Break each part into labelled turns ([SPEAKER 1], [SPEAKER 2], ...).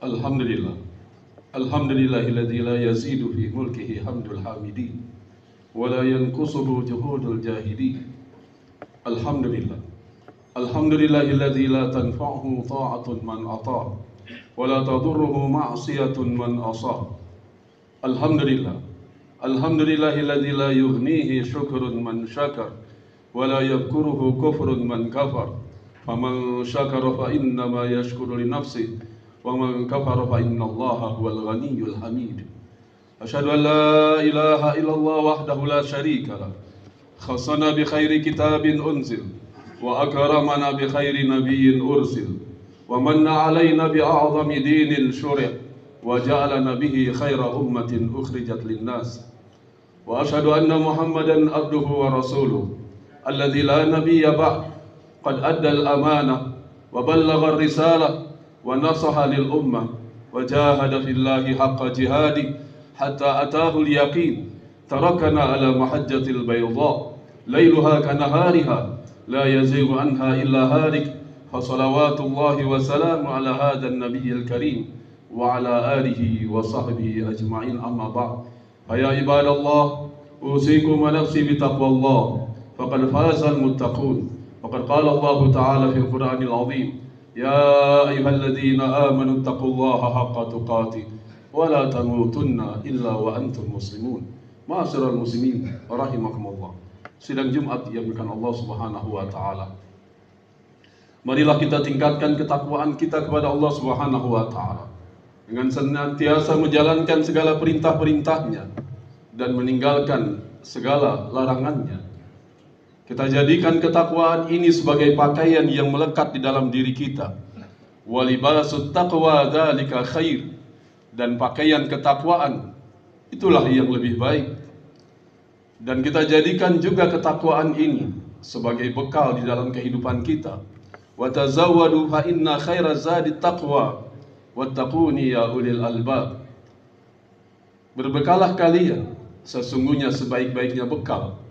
[SPEAKER 1] Alhamdulillah. Alhamdulillahilladzi la yazidu fi mulkihi hamdul hamidin wa la yanqusuhu juhudul jahidin. Alhamdulillah. Alhamdulillahilladzi la tanfa'uhu ta'atun man ata' wa la tadurruhu ma'siyatun man asa. Alhamdulillah. Alhamdulillahilladzi la yughnihi syukrun man syakar wa la yadhkuruhu kufrun man kafar. Faman syakara fa innama yashkuru li nafsihi ومن كفر فإن الله هو الغني الحميد أشهد أن لا إله إلا الله وحده لا شريك له خصنا بخير كتاب أنزل وأكرمنا بخير نبي أرسل ومن علينا بأعظم دين شرع وجعلنا به خير أمة أخرجت للناس وأشهد أن محمدا عبده ورسوله الذي لا نبي بعد قد أدى الأمانة وبلغ الرسالة ونصح للأمة وجاهد في الله حق جهاده حتى أتاه اليقين تركنا على محجة البيضاء ليلها كنهارها لا يزيغ عنها إلا هالك فصلوات الله وسلام على هذا النبي الكريم وعلى آله وصحبه أجمعين أما بعد فيا عباد الله أوصيكم ونفسي بتقوى الله فقد فاز المتقون وقد قال الله تعالى في القرآن العظيم يا أيها الذين آمنوا اتقوا الله حق تقاته ولا تموتن إلا وأنتم مسلمون. Ma'asyiral muslimin rahimakumullah. Sidang Jumat yang dimuliakan Allah Subhanahu wa taala. Marilah kita tingkatkan ketakwaan kita kepada Allah Subhanahu wa taala dengan senantiasa menjalankan segala perintah-perintahnya dan meninggalkan segala larangannya. Kita jadikan ketakwaan ini sebagai pakaian yang melekat di dalam diri kita. Walibasut taqwa dzalika khair. Dan pakaian ketakwaan itulah yang lebih baik. Dan kita jadikan juga ketakwaan ini sebagai bekal di dalam kehidupan kita. Wa tazawwadu fa inna khairaz zadi taqwa wattaquni ya ulil albab. Berbekalah kalian, sesungguhnya sebaik-baiknya bekal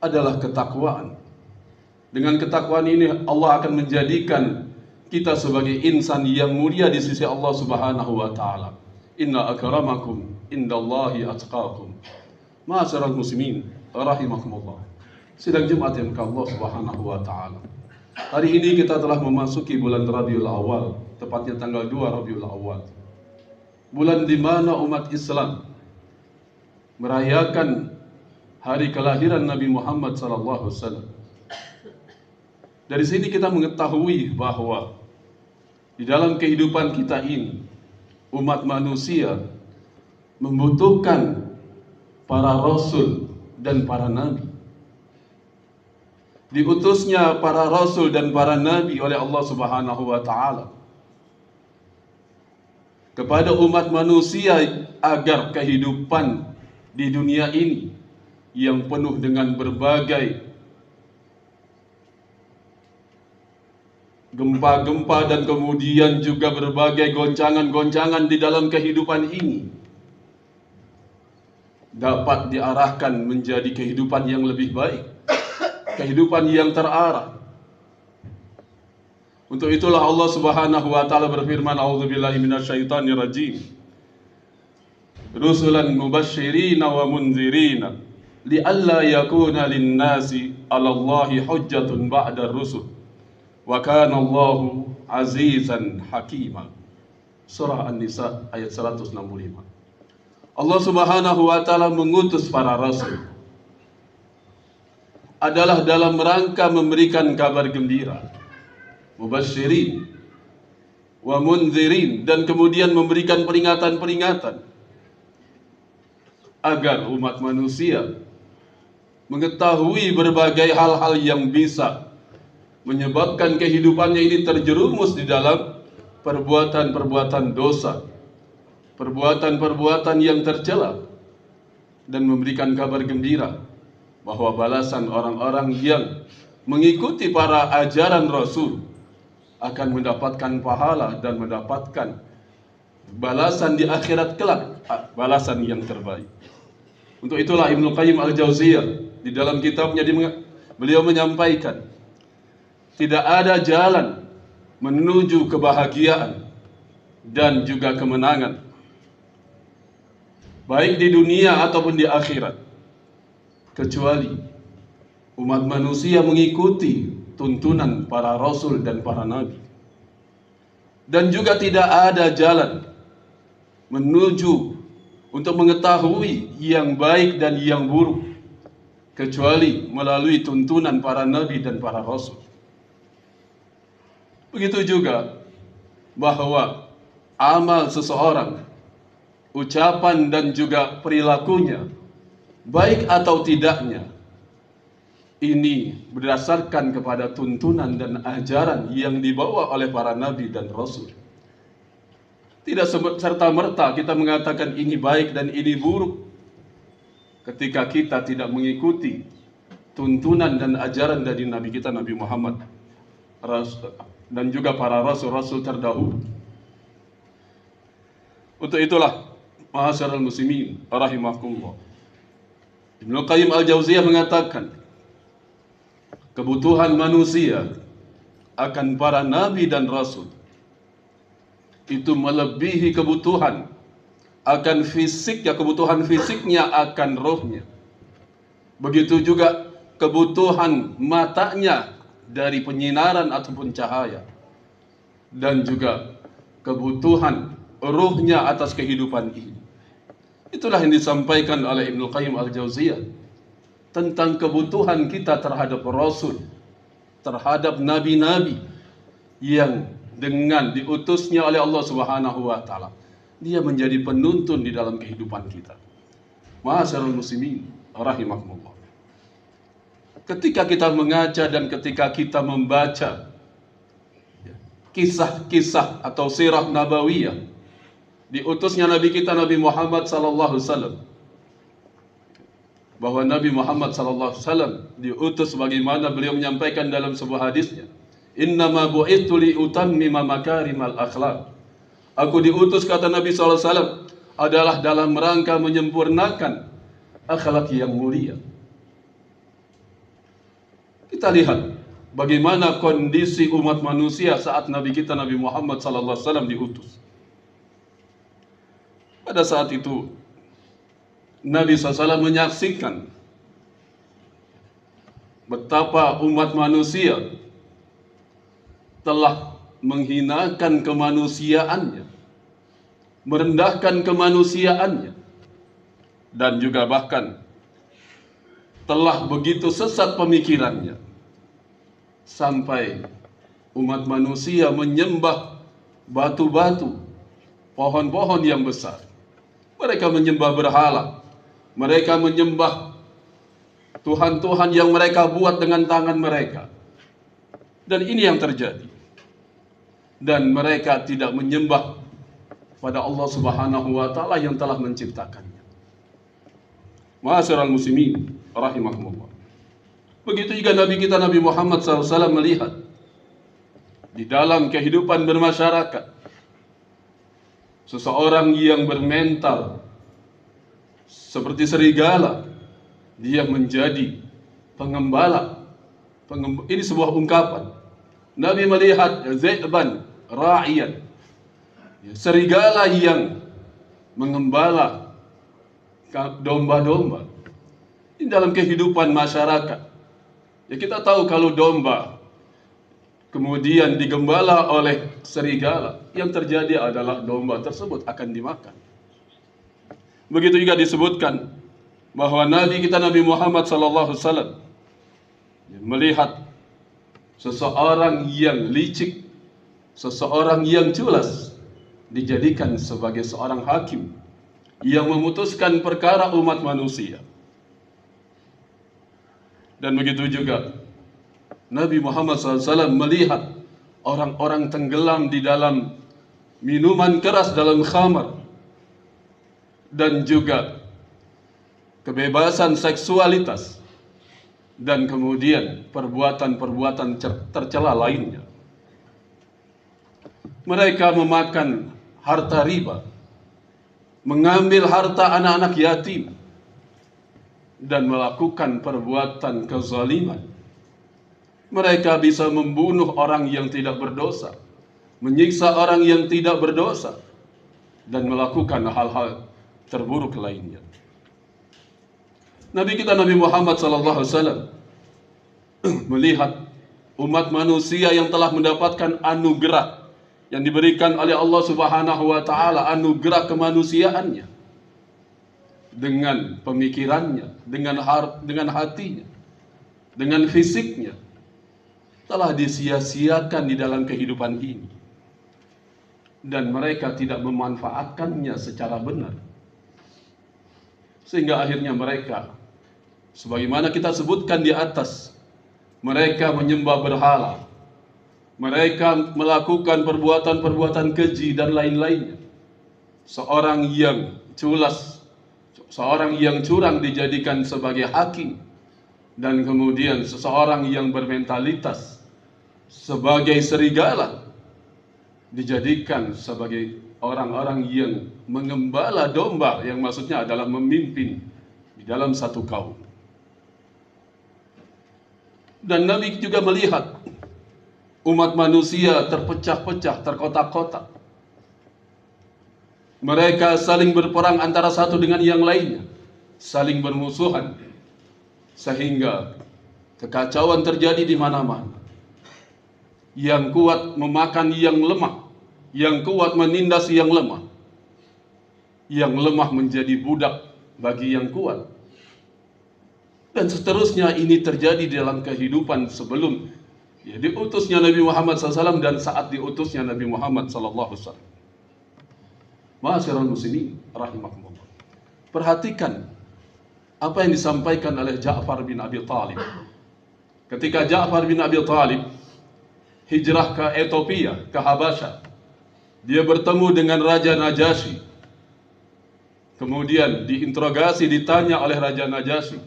[SPEAKER 1] adalah ketakwaan. Dengan ketakwaan ini Allah akan menjadikan kita sebagai insan yang mulia di sisi Allah Subhanahu wa taala. Inna akramakum indallahi atqakum. Ma'asyiral muslimin rahimakumullah. Sidang Jumat yang Allah Subhanahu wa taala. Hari ini kita telah memasuki bulan Rabiul Awal, tepatnya tanggal 2 Rabiul Awal. Bulan di mana umat Islam merayakan hari kelahiran Nabi Muhammad SAW. Dari sini kita mengetahui bahwa di dalam kehidupan kita ini, umat manusia membutuhkan para rasul dan para nabi. Diutusnya para rasul dan para nabi oleh Allah Subhanahu wa taala kepada umat manusia agar kehidupan di dunia ini yang penuh dengan berbagai gempa-gempa dan kemudian juga berbagai goncangan-goncangan di dalam kehidupan ini dapat diarahkan menjadi kehidupan yang lebih baik, kehidupan yang terarah. Untuk itulah Allah Subhanahu wa taala berfirman, a'udzubillahi minasyaitonir rajim. Rusulan mubashshirina wa mundzirina li'alla yakuna lin-nasi 'alallahi hujjatun ba'da ar-rusul wa kana Allahu 'azizan hakima. Surah An-Nisa ayat 165. Allah Subhanahu wa taala mengutus para rasul adalah dalam rangka memberikan kabar gembira, mubasysyirin wa mundzirin, dan kemudian memberikan peringatan-peringatan agar umat manusia mengetahui berbagai hal-hal yang bisa menyebabkan kehidupannya ini terjerumus di dalam perbuatan-perbuatan dosa, perbuatan-perbuatan yang tercela, dan memberikan kabar gembira bahwa balasan orang-orang yang mengikuti para ajaran Rasul akan mendapatkan pahala dan mendapatkan balasan di akhirat kelak, balasan yang terbaik. Untuk itulah Ibnu Qayyim Al-Jauziyah di dalam kitabnya beliau menyampaikan, tidak ada jalan menuju kebahagiaan dan juga kemenangan, baik di dunia ataupun di akhirat, kecuali umat manusia mengikuti tuntunan para rasul dan para nabi. Dan juga tidak ada jalan menuju untuk mengetahui yang baik dan yang buruk kecuali melalui tuntunan para nabi dan para rasul. Begitu juga bahwa amal seseorang, ucapan dan juga perilakunya, baik atau tidaknya, ini berdasarkan kepada tuntunan dan ajaran yang dibawa oleh para nabi dan rasul. Tidak serta-merta kita mengatakan ini baik dan ini buruk ketika kita tidak mengikuti tuntunan dan ajaran dari nabi kita, Nabi Muhammad, dan juga para rasul-rasul terdahulu. Untuk itulah, ma'asyiral muslimin rahimakumullah, Ibnu Qayyim al-Jauziyah mengatakan, kebutuhan manusia akan para nabi dan rasul itu melebihi kebutuhan akan fisiknya, kebutuhan fisiknya akan rohnya. Begitu juga kebutuhan matanya dari penyinaran ataupun cahaya, dan juga kebutuhan ruhnya atas kehidupan ini. Itulah yang disampaikan oleh Ibnu Qayyim al-Jauziyah tentang kebutuhan kita terhadap Rasul, terhadap nabi-nabi yang dengan diutusnya oleh Allah Subhanahu wa taala, dia menjadi penuntun di dalam kehidupan kita. Ma'asyiral muslimin rahimakumullah. Ketika kita mengaca dan ketika kita membaca kisah-kisah atau sirah nabawiyah diutusnya nabi kita Nabi Muhammad sallallahu alaihi wasallam, bahwa Nabi Muhammad sallallahu alaihi wasallam diutus sebagaimana beliau menyampaikan dalam sebuah hadisnya, innama bu'ithu li utammima makarimal akhlaq. Aku diutus, kata Nabi sallallahu alaihi wasallam, adalah dalam rangka menyempurnakan akhlak yang mulia. Kita lihat bagaimana kondisi umat manusia saat Nabi kita Nabi Muhammad sallallahu alaihi wasallam diutus. Pada saat itu Nabi SAW menyaksikan betapa umat manusia telah menghinakan kemanusiaannya, merendahkan kemanusiaannya, dan juga bahkan telah begitu sesat pemikirannya sampai umat manusia menyembah batu-batu, pohon-pohon yang besar. Mereka menyembah berhala, mereka menyembah Tuhan-Tuhan yang mereka buat dengan tangan mereka. Dan ini yang terjadi. Dan mereka tidak menyembah pada Allah Subhanahu wa taala yang telah menciptakannya. Ma'asyiral muslimin rahimakumullah. Begitu juga Nabi kita Nabi Muhammad SAW melihat di dalam kehidupan bermasyarakat seseorang yang bermental seperti serigala, dia menjadi pengembala. Ini sebuah ungkapan. Nabi melihat Zaidban ra'iyan, serigala yang mengembala domba-domba. Ini dalam kehidupan masyarakat. Ya, kita tahu kalau domba kemudian digembala oleh serigala, yang terjadi adalah domba tersebut akan dimakan. Begitu juga disebutkan bahwa Nabi kita Nabi Muhammad SAW melihat seseorang yang licik, seseorang yang culas, dijadikan sebagai seorang hakim yang memutuskan perkara umat manusia. Dan begitu juga Nabi Muhammad SAW melihat orang-orang tenggelam di dalam minuman keras, dalam khamar, dan juga kebebasan seksualitas, dan kemudian perbuatan-perbuatan tercela lainnya. Mereka memakan harta riba, mengambil harta anak-anak yatim, dan melakukan perbuatan kezaliman. Mereka bisa membunuh orang yang tidak berdosa, menyiksa orang yang tidak berdosa, dan melakukan hal-hal terburuk lainnya. Nabi kita Nabi Muhammad SAW melihat umat manusia yang telah mendapatkan anugerah yang diberikan oleh Allah Subhanahu wa taala, anugerah kemanusiaannya, dengan pemikirannya, dengan hatinya, dengan fisiknya, telah disia-siakan di dalam kehidupan ini, dan mereka tidak memanfaatkannya secara benar, sehingga akhirnya mereka, sebagaimana kita sebutkan di atas, mereka menyembah berhala, mereka melakukan perbuatan-perbuatan keji dan lain-lainnya. Seorang yang culas, seorang yang curang dijadikan sebagai hakim, dan kemudian seseorang yang bermentalitas sebagai serigala dijadikan sebagai orang-orang yang mengembala domba, yang maksudnya adalah memimpin di dalam satu kaum. Dan Nabi juga melihat umat manusia terpecah-pecah, terkotak-kotak. Mereka saling berperang antara satu dengan yang lainnya, saling bermusuhan, sehingga kekacauan terjadi di mana-mana. Yang kuat memakan yang lemah, yang kuat menindas yang lemah, yang lemah menjadi budak bagi yang kuat. Dan seterusnya ini terjadi dalam kehidupan sebelum diutusnya Nabi Muhammad SAW dan saat diutusnya Nabi Muhammad SAW. Ma'asyiral muslimin rahimakumullah. Perhatikan apa yang disampaikan oleh Ja'far bin Abi Thalib. Ketika Ja'far bin Abi Thalib hijrah ke Ethiopia, ke Habasyah, dia bertemu dengan Raja Najasyi. Kemudian diinterogasi, ditanya oleh Raja Najasyi.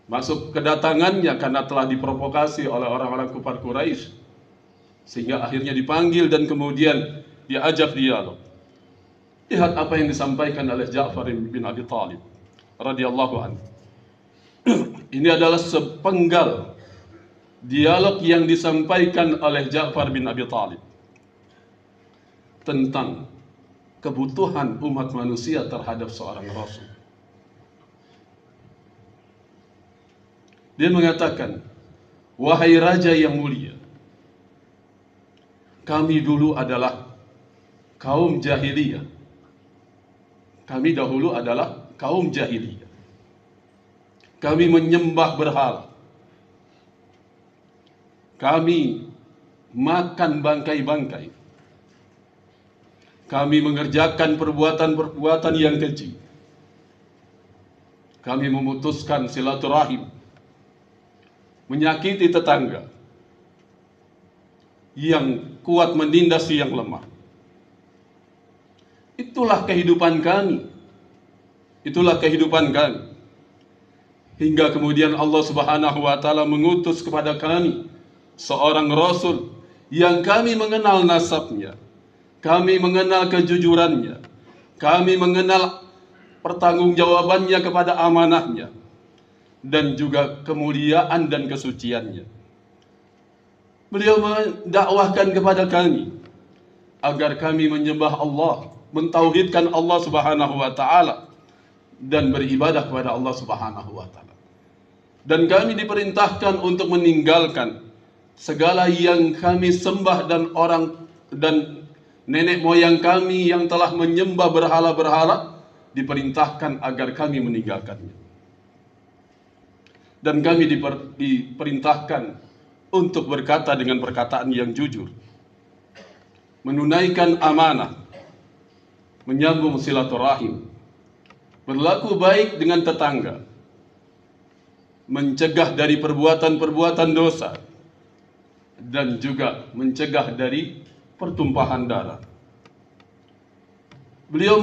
[SPEAKER 1] Masuk kedatangannya karena telah diprovokasi oleh orang-orang kufar Quraisy, sehingga akhirnya dipanggil dan kemudian diajak dialog. Lihat apa yang disampaikan oleh Ja'far bin Abi Thalib radhiyallahu anhu. Ini adalah sepenggal dialog yang disampaikan oleh Ja'far bin Abi Thalib tentang kebutuhan umat manusia terhadap seorang Rasul. Dia mengatakan, wahai raja yang mulia, kami dulu adalah kaum jahiliyah. Kami dahulu adalah kaum jahiliyah. Kami menyembah berhala. Kami makan bangkai-bangkai. Kami mengerjakan perbuatan-perbuatan yang keji. Kami memutuskan silaturahim, menyakiti tetangga, yang kuat menindas yang lemah. Itulah kehidupan kami. Itulah kehidupan kami. Hingga kemudian Allah Subhanahu wa taala mengutus kepada kami seorang rasul yang kami mengenal nasabnya, kami mengenal kejujurannya, kami mengenal pertanggungjawabannya kepada amanahnya, dan juga kemuliaan dan kesuciannya. Beliau mendakwahkan kepada kami agar kami menyembah Allah, mentauhidkan Allah Subhanahu wa taala, dan beribadah kepada Allah Subhanahu wa taala. Dan kami diperintahkan untuk meninggalkan segala yang kami sembah dan nenek moyang kami yang telah menyembah berhala-berhala, diperintahkan agar kami meninggalkannya. Dan kami diperintahkan untuk berkata dengan perkataan yang jujur, menunaikan amanah, menyambung silaturahim, berlaku baik dengan tetangga, mencegah dari perbuatan-perbuatan dosa, dan juga mencegah dari pertumpahan darah. Beliau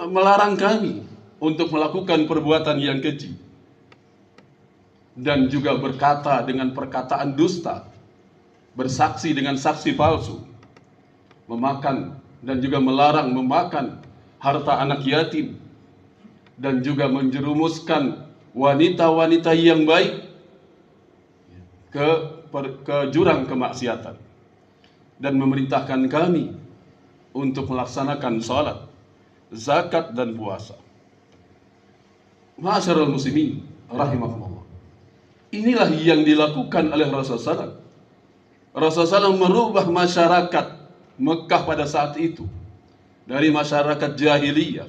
[SPEAKER 1] melarang kami untuk melakukan perbuatan yang keji, dan juga berkata dengan perkataan dusta, bersaksi dengan saksi palsu, memakan dan juga melarang memakan harta anak yatim, dan juga menjerumuskan wanita-wanita yang baik ke jurang kemaksiatan. dan memerintahkan kami untuk melaksanakan salat, zakat dan puasa. Ma'asyiral muslimin rahimakumullah. Inilah yang dilakukan oleh Rasulullah SAW. Rasulullah SAW merubah masyarakat Mekah pada saat itu dari masyarakat jahiliyah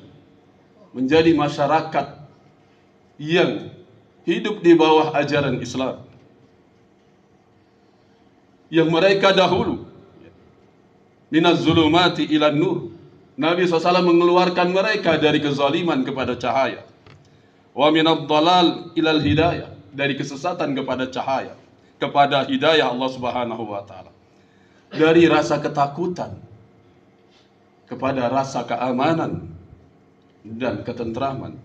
[SPEAKER 1] menjadi masyarakat yang hidup di bawah ajaran Islam. Yang mereka dahulu minaz zulumati ilan nur. Nabi SAW mengeluarkan mereka dari kezaliman kepada cahaya. Wa minad dalal ilal hidayah, dari kesesatan kepada cahaya, kepada hidayah Allah Subhanahu wa taala. Dari rasa ketakutan kepada rasa keamanan dan ketentraman.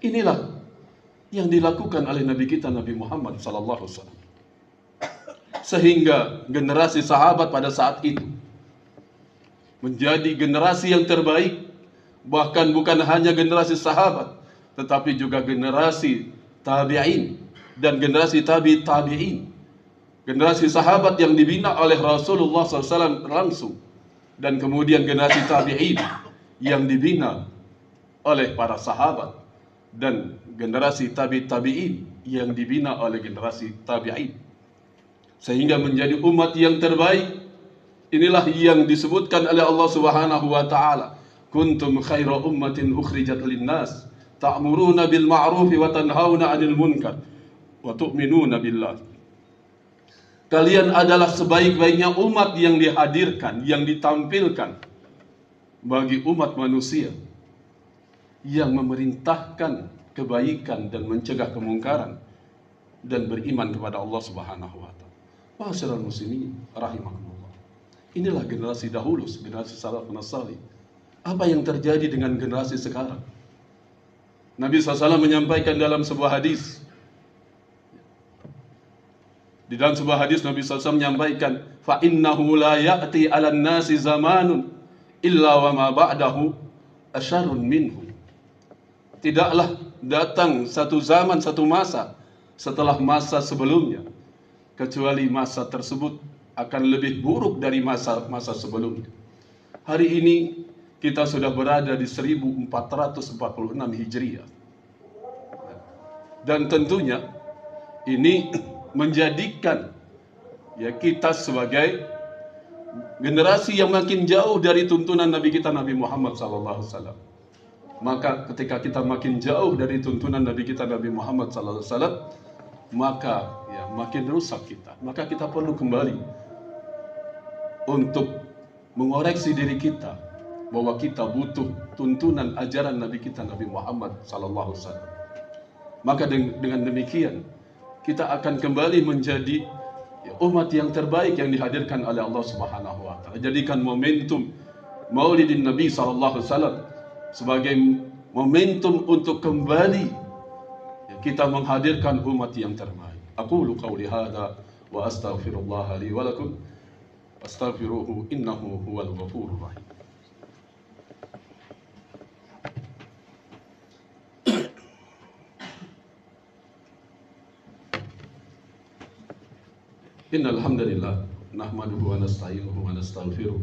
[SPEAKER 1] Inilah yang dilakukan oleh Nabi kita Nabi Muhammad sallallahu alaihi wasallam. Sehingga generasi sahabat pada saat itu menjadi generasi yang terbaik. Bahkan bukan hanya generasi sahabat, tetapi juga generasi tabi'in dan generasi tabi'in. Generasi sahabat yang dibina oleh Rasulullah SAW langsung. Dan kemudian generasi tabi'in yang dibina oleh para sahabat. Dan generasi tabi'in yang dibina oleh generasi tabi'in. Sehingga menjadi umat yang terbaik. Inilah yang disebutkan oleh Allah Subhanahu wa taala. Kuntum khaira ummatin ukhrijat linnas ta'muruna bil ma'ruf wa tanhauna 'anil munkar wa tu'minuna billah. Kalian adalah sebaik-baiknya umat yang dihadirkan, yang ditampilkan bagi umat manusia, yang memerintahkan kebaikan dan mencegah kemungkaran dan beriman kepada Allah Subhanahu wa taala. Ma'asyiral muslimin rahimakumullah. Inilah generasi dahulu, generasi salafun salih. Apa yang terjadi dengan generasi sekarang? Nabi SAW menyampaikan dalam sebuah hadis. Di dalam sebuah hadis Nabi SAW menyampaikan, fa innahu la ya'ti 'alan nasi zamanun illa wa ma ba'dahu asyarrun minhu. Tidaklah datang satu zaman, satu masa setelah masa sebelumnya, kecuali masa tersebut akan lebih buruk dari masa sebelumnya. Hari ini kita sudah berada di 1446 Hijriah. Dan tentunya ini menjadikan kita sebagai generasi yang makin jauh dari tuntunan Nabi kita Nabi Muhammad SAW. Maka ketika kita makin jauh dari tuntunan Nabi kita Nabi Muhammad SAW, maka makin rusak kita. Maka kita perlu kembali untuk mengoreksi diri kita bahwa kita butuh tuntunan ajaran Nabi kita Nabi Muhammad SAW. Maka dengan demikian kita akan kembali menjadi umat yang terbaik yang dihadirkan oleh Allah Subhanahu wa taala. Jadikan momentum Maulidin Nabi SAW sebagai momentum untuk kembali kita menghadirkan umat yang terbaik. Aqulu qawli hadza wa astaghfirullah li wa lakum. Astaghfiruhu innahu huwal ghafurur rahim. Innal hamdalillah nahmaduhu wa nasta'inuhu wa nastaghfiruh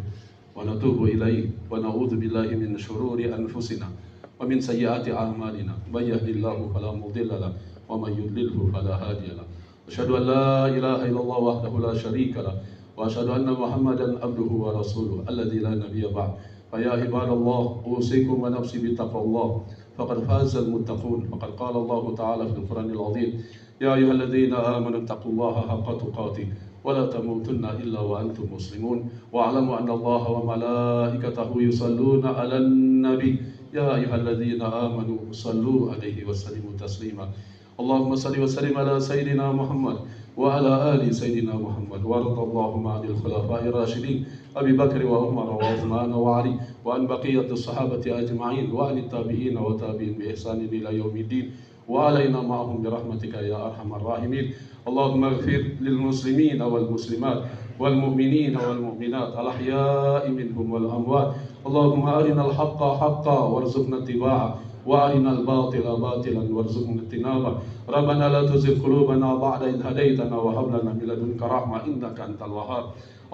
[SPEAKER 1] wa natubu ilayhi wa na'udzu billahi min shururi anfusina wa min sayyiati a'malina. May yahdihillahu fala mudilla lahu wa may yudlilhu fala hadiya lahu. Asyhadu an la ilaha illallah wahdahu la syarika lahu wa asyhadu anna Muhammadan abduhu wa rasuluh alladzi la nabiyya ba'd. Fa ya ibadallah usikum wa nafsi bi taqwallah faqad faza al-muttaqun. Faqad qala Allah ta'ala fil Qur'anil 'azim, ya ayyuhalladzina amanu taqullaha haqqa tuqatih wa la tamutunna illa wa antum muslimun wa a'lamu anna Allaha wa malaikatahu yusalluna 'alan nabi ya ayyuhalladzina amanu sallu 'alaihi wa sallimu taslima. Allahumma salli wa sallim ala sayyidina Muhammad wa ala ali sayyidina Muhammad wa radallahu 'anil khulafa'ir rasyidin Abi Bakr wa Umar wa Uthman wa Ali wa an baqiyatus sahabati ajma'in wa anit tabi'in wa tabi'in bi ihsanin ila yaumiddin wa alaina ma'ahum bi rahmatika ya arhamar rahimin. Allahumma ighfir lil muslimin wal muslimat wal mu'minin wal mu'minat al ahya'i minhum wal amwat. Allahumma arinal haqqa haqqan warzuqna ittiba'ah وأرنا الباطل باطلا وارزقنا اجتنابه. ربنا لا تزغ قلوبنا بعد إذ هديتنا وهب لنا من لدنك رحمة إنك أنت الوهاب.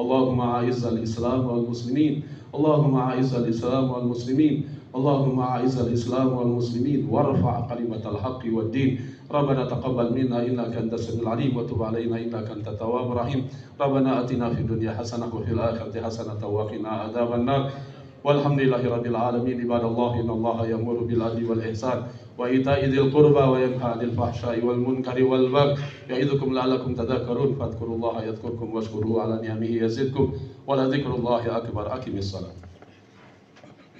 [SPEAKER 1] اللهم أعز الإسلام والمسلمين، اللهم أعز الإسلام والمسلمين، اللهم أعز الإسلام والمسلمين وارفع كلمة الحق والدين. ربنا تقبل منا إنك أنت السميع العليم وتب علينا إنك أنت التواب الرحيم. ربنا آتنا في الدنيا حسنة وفي الآخرة حسنة وقنا عذاب النار. والحمد لله رب العالمين. عباد الله إن الله يأمر بالعدل والإحسان وإيتاء ذي القربى وينهى عن الفحشاء والمنكر والبغي يعظكم لعلكم تذكرون. فاذكروا الله يذكركم واشكروه على نعمه يزدكم ولذكر الله أكبر. أقم الصلاة.